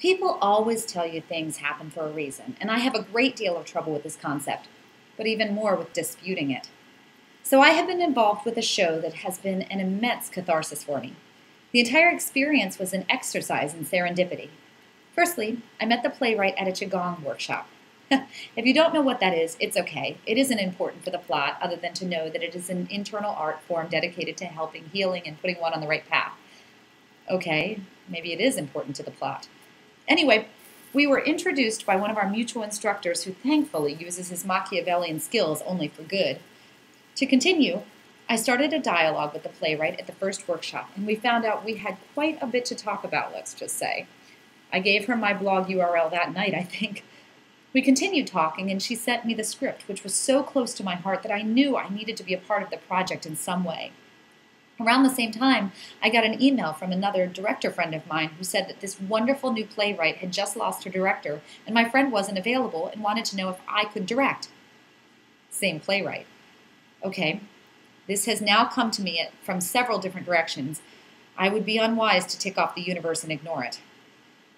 People always tell you things happen for a reason, and I have a great deal of trouble with this concept, but even more with disputing it. So I have been involved with a show that has been an immense catharsis for me. The entire experience was an exercise in serendipity. Firstly, I met the playwright at a Qigong workshop. If you don't know what that is, it's okay. It isn't important for the plot other than to know that it is an internal art form dedicated to helping, healing, and putting one on the right path. Okay, maybe it is important to the plot. Anyway, we were introduced by one of our mutual instructors who thankfully uses his Machiavellian skills only for good. To continue, I started a dialogue with the playwright at the first workshop, and we found out we had quite a bit to talk about, let's just say. I gave her my blog URL that night, I think. We continued talking, and she sent me the script, which was so close to my heart that I knew I needed to be a part of the project in some way. Around the same time, I got an email from another director friend of mine who said that this wonderful new playwright had just lost her director, and my friend wasn't available and wanted to know if I could direct. Same playwright. Okay, this has now come to me from several different directions. I would be unwise to tick off the universe and ignore it.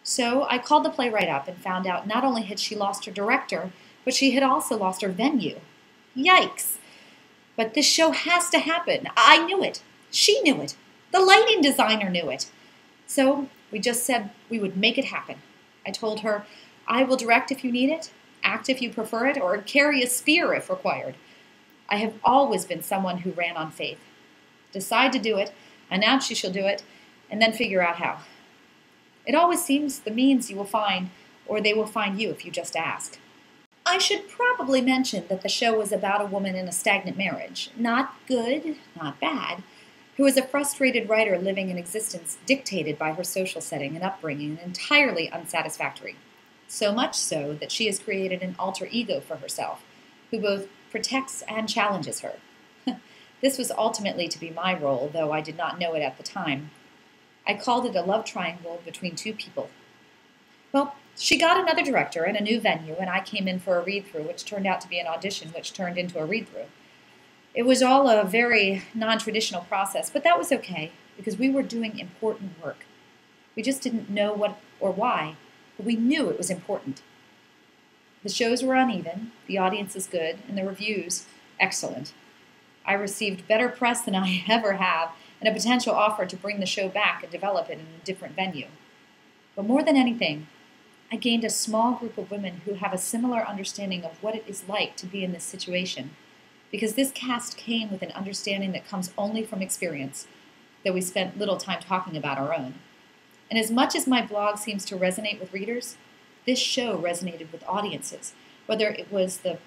So I called the playwright up and found out not only had she lost her director, but she had also lost her venue. Yikes! But this show has to happen. I knew it. She knew it. The lighting designer knew it. So we just said we would make it happen. I told her, I will direct if you need it, act if you prefer it, or carry a spear if required. I have always been someone who ran on faith. Decide to do it, announce you shall do it, and then figure out how. It always seems the means you will find, or they will find you if you just ask. I should probably mention that the show was about a woman in a stagnant marriage. Not good, not bad, who is a frustrated writer living an existence dictated by her social setting and upbringing and entirely unsatisfactory. So much so that she has created an alter ego for herself, who both protects and challenges her. This was ultimately to be my role, though I did not know it at the time. I called it a love triangle between two people. Well, she got another director and a new venue, and I came in for a read-through, which turned out to be an audition, which turned into a read-through. It was all a very non-traditional process, but that was okay, because we were doing important work. We just didn't know what or why, but we knew it was important. The shows were uneven, the audience is good, and the reviews excellent. I received better press than I ever have, and a potential offer to bring the show back and develop it in a different venue. But more than anything, I gained a small group of women who have a similar understanding of what it is like to be in this situation, because this cast came with an understanding that comes only from experience, though we spent little time talking about our own. And as much as my blog seems to resonate with readers, this show resonated with audiences, whether it was the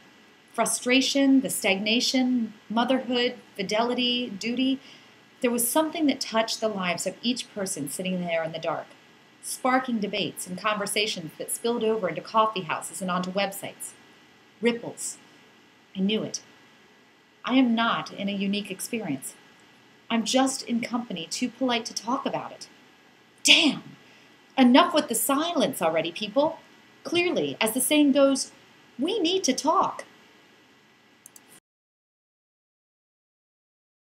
frustration, the stagnation, motherhood, fidelity, duty. There was something that touched the lives of each person sitting there in the dark, sparking debates and conversations that spilled over into coffee houses and onto websites. Ripples. I knew it. I am not in a unique experience. I'm just in company too polite to talk about it. Damn! Enough with the silence already, people. Clearly, as the saying goes, we need to talk.